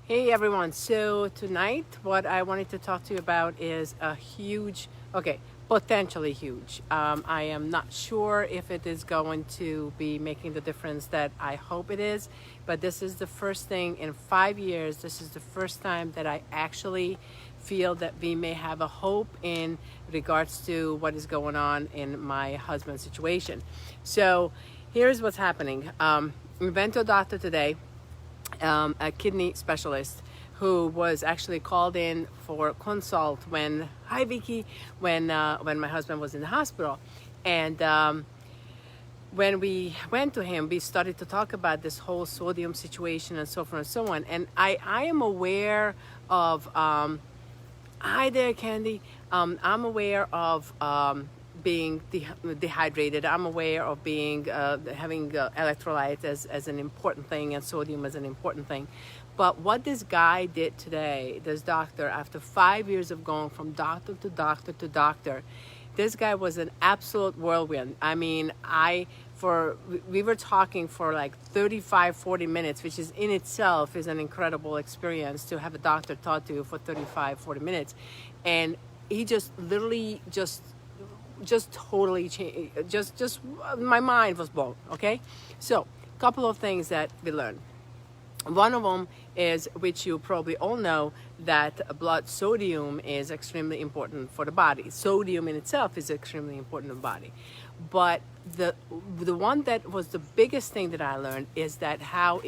Hey everyone, so tonight what I wanted to talk to you about is a huge, okay, potentially huge. I am not sure if it is going to be making the difference that I hope it is, but this is the first thing in 5 years. This is the first time that I actually feel that we may have a hope in regards to what is going on in my husband's situation. So here's what's happening. We went to a doctor today, a kidney specialist who was actually called in for consult when hi Vicky when my husband was in the hospital. And when we went to him, we started to talk about this whole sodium situation and so forth and so on. And I am aware of hi there, Candy. I'm aware of being dehydrated. I'm aware of being having electrolytes as an important thing, and sodium as an important thing. But what this guy did today, this doctor, after 5 years of going from doctor to doctor to doctor, this guy was an absolute whirlwind. I mean, we were talking for like 35-40 minutes, which is in itself is an incredible experience to have a doctor talk to you for 35-40 minutes. And he just literally just totally changed. Just my mind was blown. Okay, so a couple of things that we learned. One of them is, which you probably all know, that blood sodium is extremely important for the body. Sodium in itself is extremely important in the body. But the one that was the biggest thing that I learned is that how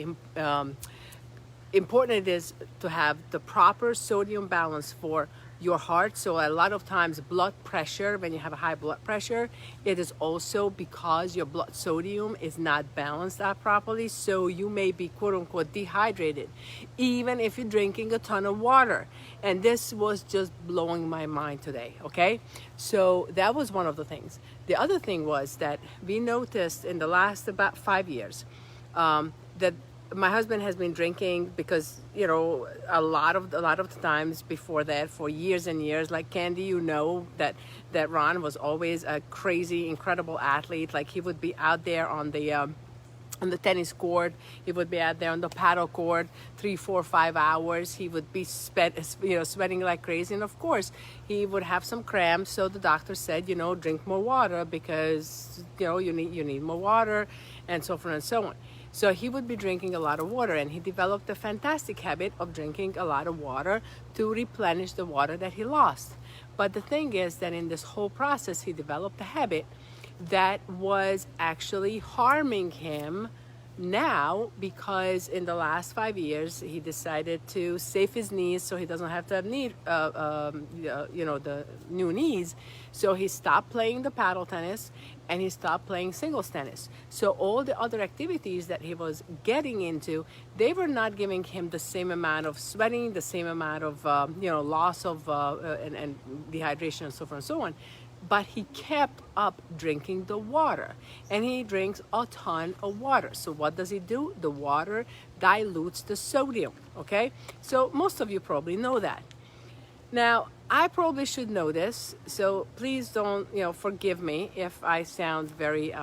important it is to have the proper sodium balance for your heart. So a lot of times blood pressure, when you have a high blood pressure, it is also because your blood sodium is not balanced out properly. So you may be quote unquote dehydrated, even if you're drinking a ton of water. And this was just blowing my mind today. Okay, so that was one of the things. The other thing was that we noticed in the last about 5 years that my husband has been drinking, because a lot of the times before that, for years and years, like Candy, that Ron was always a crazy incredible athlete. Like he would be out there on the tennis court, he would be out there on the paddle court 3 4 5 hours. He would be sweating like crazy, and of course he would have some cramps. So the doctor said, drink more water, because you need more water, and so forth and so on. So he would be drinking a lot of water, and he developed a fantastic habit of drinking a lot of water to replenish the water that he lost. But the thing is that in this whole process, he developed a habit that was actually harming him now, because in the last 5 years he decided to save his knees so he doesn't have to have the new knees. So he stopped playing the paddle tennis, and he stopped playing singles tennis. So all the other activities that he was getting into, they were not giving him the same amount of sweating, the same amount of loss of and dehydration and so forth and so on. But he kept up drinking the water, and he drinks a ton of water. So what does he do? The water dilutes the sodium. Okay, so most of you probably know that. Now, I probably should know this, so please don't forgive me if I sound very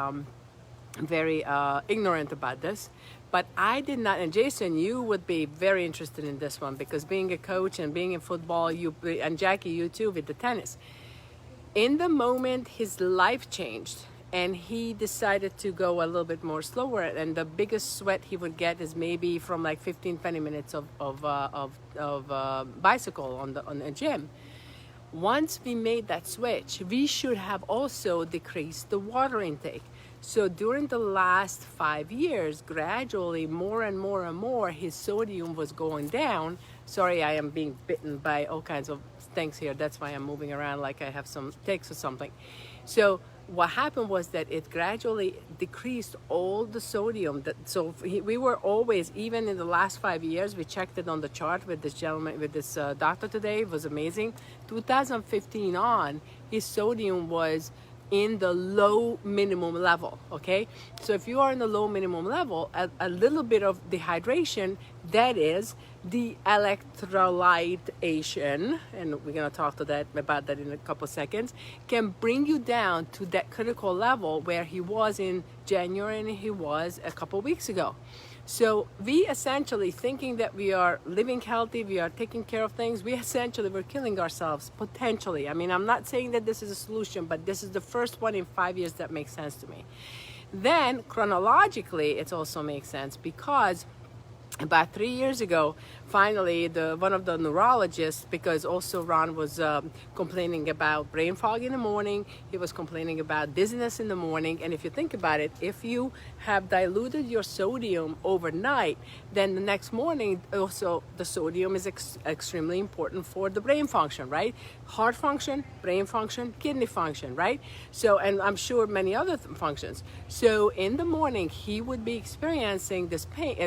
ignorant about this. But I did not, and Jason, you would be very interested in this one, because being a coach and being in football, and Jackie, you too, with the tennis. In the moment his life changed, and he decided to go a little bit more slower, and the biggest sweat he would get is maybe from like 15-20 minutes of bicycle on the gym. Once we made that switch, we should have also decreased the water intake. So during the last 5 years, gradually, more and more and more, his sodium was going down. Sorry, I am being bitten by all kinds of things here. That's why I'm moving around like I have some ticks or something. So what happened was that it gradually decreased all the sodium. We were always, even in the last 5 years, we checked it on the chart with this gentleman, with this doctor today. It was amazing. 2015 on, his sodium was in the low minimum level. Okay, so if you are in the low minimum level, a little bit of dehydration, that is the electrolytation, and we're going to talk about that in a couple of seconds, can bring you down to that critical level where he was in January and he was a couple of weeks ago. So we essentially, thinking that we are living healthy, we are taking care of things, we're killing ourselves potentially. I mean, I'm not saying that this is a solution, but this is the first one in 5 years that makes sense to me. Then chronologically, it also makes sense because about 3 years ago, finally, one of the neurologists, because also Ron was complaining about brain fog in the morning, he was complaining about dizziness in the morning, and if you think about it, if you have diluted your sodium overnight, then the next morning, also the sodium is extremely important for the brain function, right? Heart function, brain function, kidney function, right? So, and I'm sure many other functions. So in the morning, he would be experiencing this pain,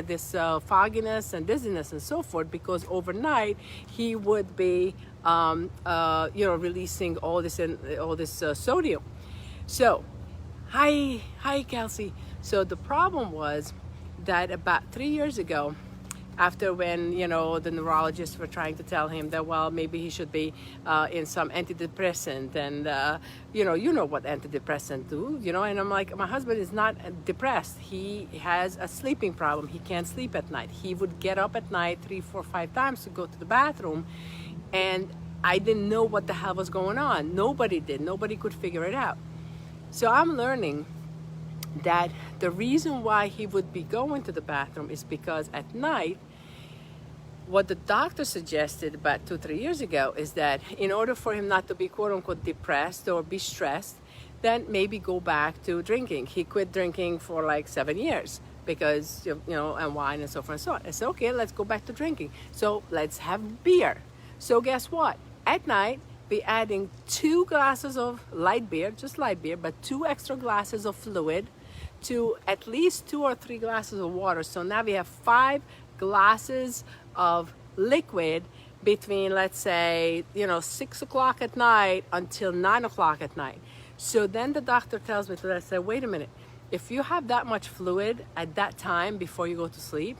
fogginess and dizziness and so forth, because overnight he would be releasing all this sodium. So hi Kelsey. So the problem was that about 3 years ago, after when the neurologists were trying to tell him that, well, maybe he should be in some antidepressant, and you know what antidepressant do, and I'm like, my husband is not depressed, he has a sleeping problem, he can't sleep at night, he would get up at night 3, 4, 5 times to go to the bathroom, and I didn't know what the hell was going on. Nobody could figure it out. So I'm learning that the reason why he would be going to the bathroom is because at night, what the doctor suggested about 2-3 years ago is that in order for him not to be quote unquote depressed or be stressed, then maybe go back to drinking. He quit drinking for like 7 years because, and wine and so forth and so on. I said, okay, let's go back to drinking. So let's have beer. So guess what? At night, be adding 2 glasses of light beer, just light beer, but 2 extra glasses of fluid to at least 2 or 3 glasses of water. So now we have 5 glasses of liquid between, let's say, 6 o'clock at night until 9 o'clock at night. So then the doctor tells me to, I said, wait a minute, if you have that much fluid at that time before you go to sleep,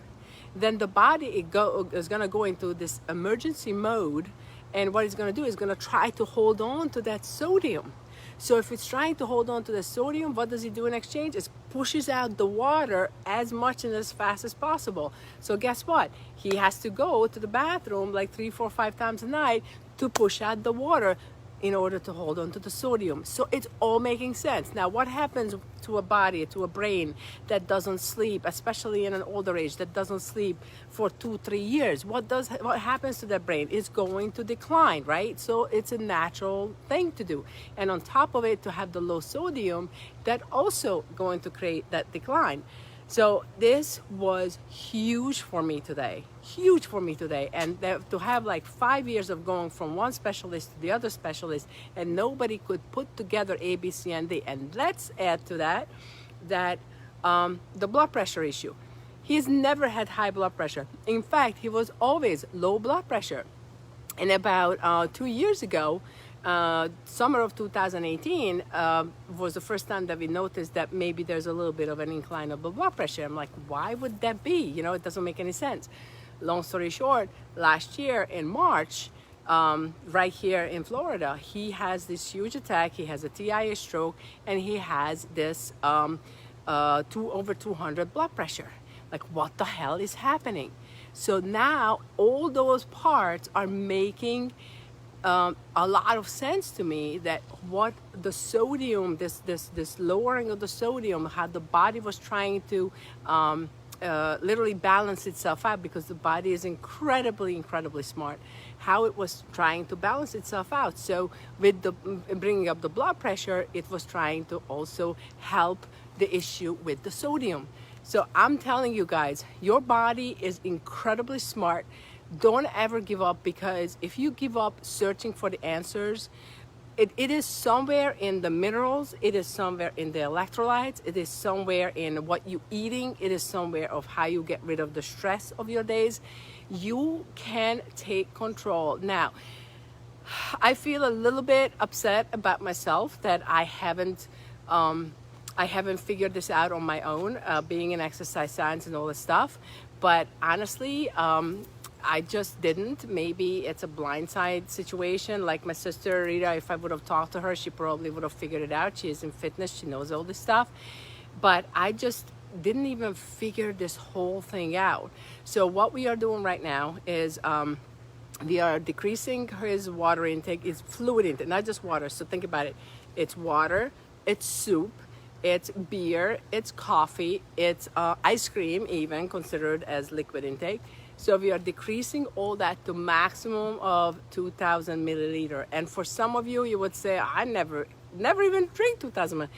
then the body is going to go into this emergency mode, and what it's going to do is going to try to hold on to that sodium. So if it's trying to hold on to the sodium, what does it do in exchange? It pushes out the water as much and as fast as possible. So guess what? He has to go to the bathroom like 3, 4, 5 times a night to push out the water in order to hold on to the sodium. So it's all making sense. Now, what happens to a body, to a brain that doesn't sleep, especially in an older age, that doesn't sleep for 2-3 years? What happens to that brain? It's going to decline, right? So it's a natural thing to do. And on top of it, to have the low sodium, that also going to create that decline. So this was huge for me today, and to have like 5 years of going from one specialist to the other specialist, and nobody could put together A, B, C, and D. And let's add to that the blood pressure issue. He's never had high blood pressure. In fact, he was always low blood pressure. And about 2 years ago, summer of 2018 was the first time that we noticed that maybe there's a little bit of an incline of the blood pressure. I'm like, why would that be? It doesn't make any sense. Long story short, last year in March, right here in Florida, he has this huge attack. He has a TIA stroke, and he has this over 200 blood pressure. Like, what the hell is happening? So now all those parts are making a lot of sense to me, that what the sodium, this lowering of the sodium, how the body was trying to literally balance itself out, because the body is incredibly smart, how it was trying to balance itself out. So with the bringing up the blood pressure, it was trying to also help the issue with the sodium. So I'm telling you guys, your body is incredibly smart. Don't ever give up, because if you give up searching for the answers, it is somewhere in the minerals, it is somewhere in the electrolytes, it is somewhere in what you're eating, it is somewhere of how you get rid of the stress of your days. You can take control. Now, I feel a little bit upset about myself that I haven't figured this out on my own, being in exercise science and all this stuff. But honestly, I just didn't. Maybe it's a blindside situation. Like my sister Rita, if I would have talked to her, she probably would have figured it out. She is in fitness, she knows all this stuff. But I just didn't even figure this whole thing out. So what we are doing right now is we are decreasing his water intake. It's fluid intake, not just water. So think about it. It's water, it's soup, it's beer, it's coffee, it's ice cream, even considered as liquid intake. So we are decreasing all that to maximum of 2,000 milliliter. And for some of you, you would say, I never even drink 2,000.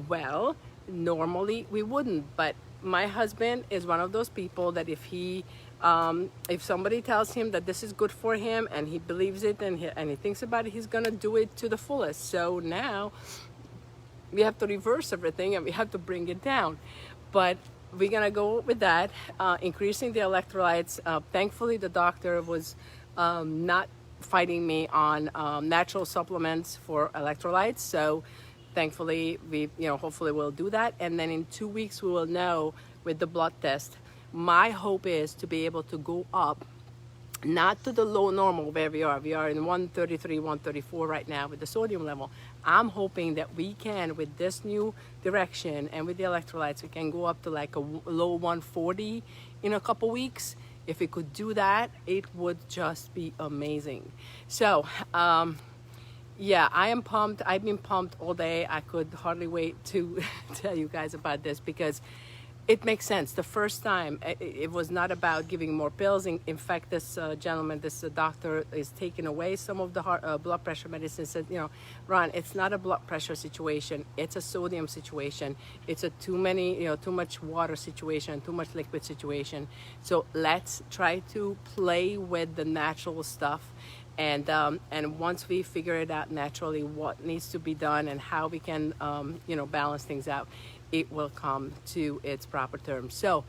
Well, normally we wouldn't, but my husband is one of those people that if somebody tells him that this is good for him and he believes it and he thinks about it, he's gonna do it to the fullest. So now we have to reverse everything and we have to bring it down. But we're gonna go with that, increasing the electrolytes. Thankfully, the doctor was not fighting me on natural supplements for electrolytes. So thankfully, hopefully we'll do that. And then in 2 weeks, we will know with the blood test. My hope is to be able to go up, not to the low normal where we are. We are in 133, 134 right now with the sodium level. I'm hoping that we can, with this new direction and with the electrolytes, we can go up to like a low 140 in a couple weeks. If we could do that, it would just be amazing. So, yeah, I am pumped. I've been pumped all day. I could hardly wait to tell you guys about this because it makes sense. The first time, it was not about giving more pills. In fact, this gentleman, this doctor, is taking away some of the blood pressure medicine. Said, Ron, it's not a blood pressure situation. It's a sodium situation. It's a too much water situation, too much liquid situation. So let's try to play with the natural stuff. And once we figure it out naturally, what needs to be done and how we can, balance things out, it will come to its proper terms. So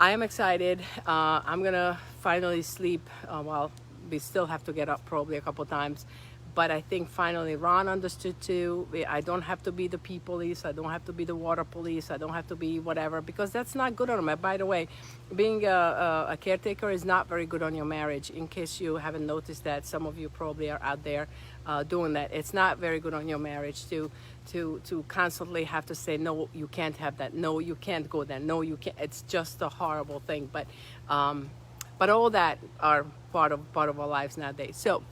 I am excited. I'm gonna finally sleep. Well, we still have to get up probably a couple times, but I think finally Ron understood too. I don't have to be the pee police. I don't have to be the water police. I don't have to be whatever, because that's not good on him. By the way, being a caretaker is not very good on your marriage. In case you haven't noticed that, some of you probably are out there doing that. It's not very good on your marriage to constantly have to say, no, you can't have that. No, you can't go there. No, you can't. It's just a horrible thing. But all that are part of our lives nowadays. So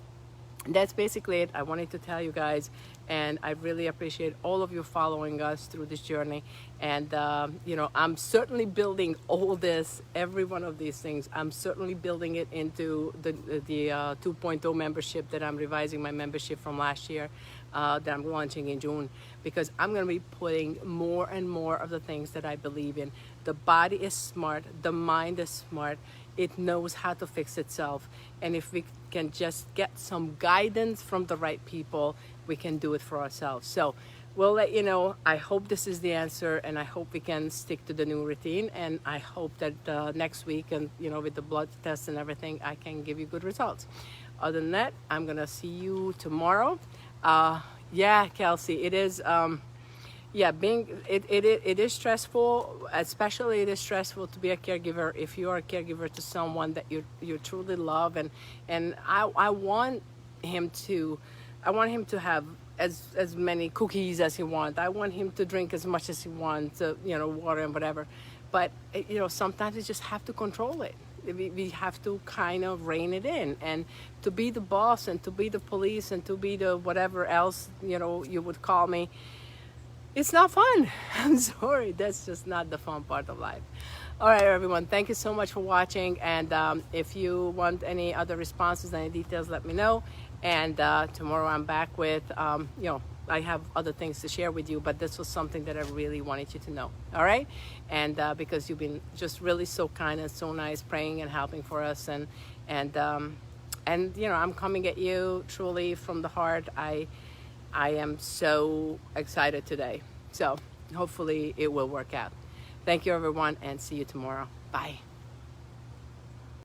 that's basically it. I wanted to tell you guys, and I really appreciate all of you following us through this journey. And I'm certainly building all this, every one of these things. I'm certainly building it into the 2.0 membership that I'm revising my membership from last year, that I'm launching in June, because I'm going to be putting more and more of the things that I believe in. The body is smart, the mind is smart. It knows how to fix itself. And if we can just get some guidance from the right people, we can do it for ourselves. So we'll let you know. I hope this is the answer, and I hope we can stick to the new routine. And I hope that next week, and with the blood tests and everything, I can give you good results. Other than that, I'm gonna see you tomorrow. Yeah, Kelsey, it is. It is stressful. Especially it is stressful to be a caregiver if you are a caregiver to someone that you truly love, and I want him to have as many cookies as he wants. I want him to drink as much as he wants, water and whatever. But sometimes you just have to control it. We have to kind of rein it in, and to be the boss and to be the police and to be the whatever else you would call me. It's not fun. I'm sorry. That's just not the fun part of life. All right, everyone. Thank you so much for watching. And if you want any other responses, any details, let me know. And tomorrow I'm back with, I have other things to share with you, but this was something that I really wanted you to know. All right. And because you've been just really so kind and so nice, praying and helping for us. And I'm coming at you truly from the heart. I am so excited today. So hopefully it will work out. Thank you, everyone, and see you tomorrow. Bye.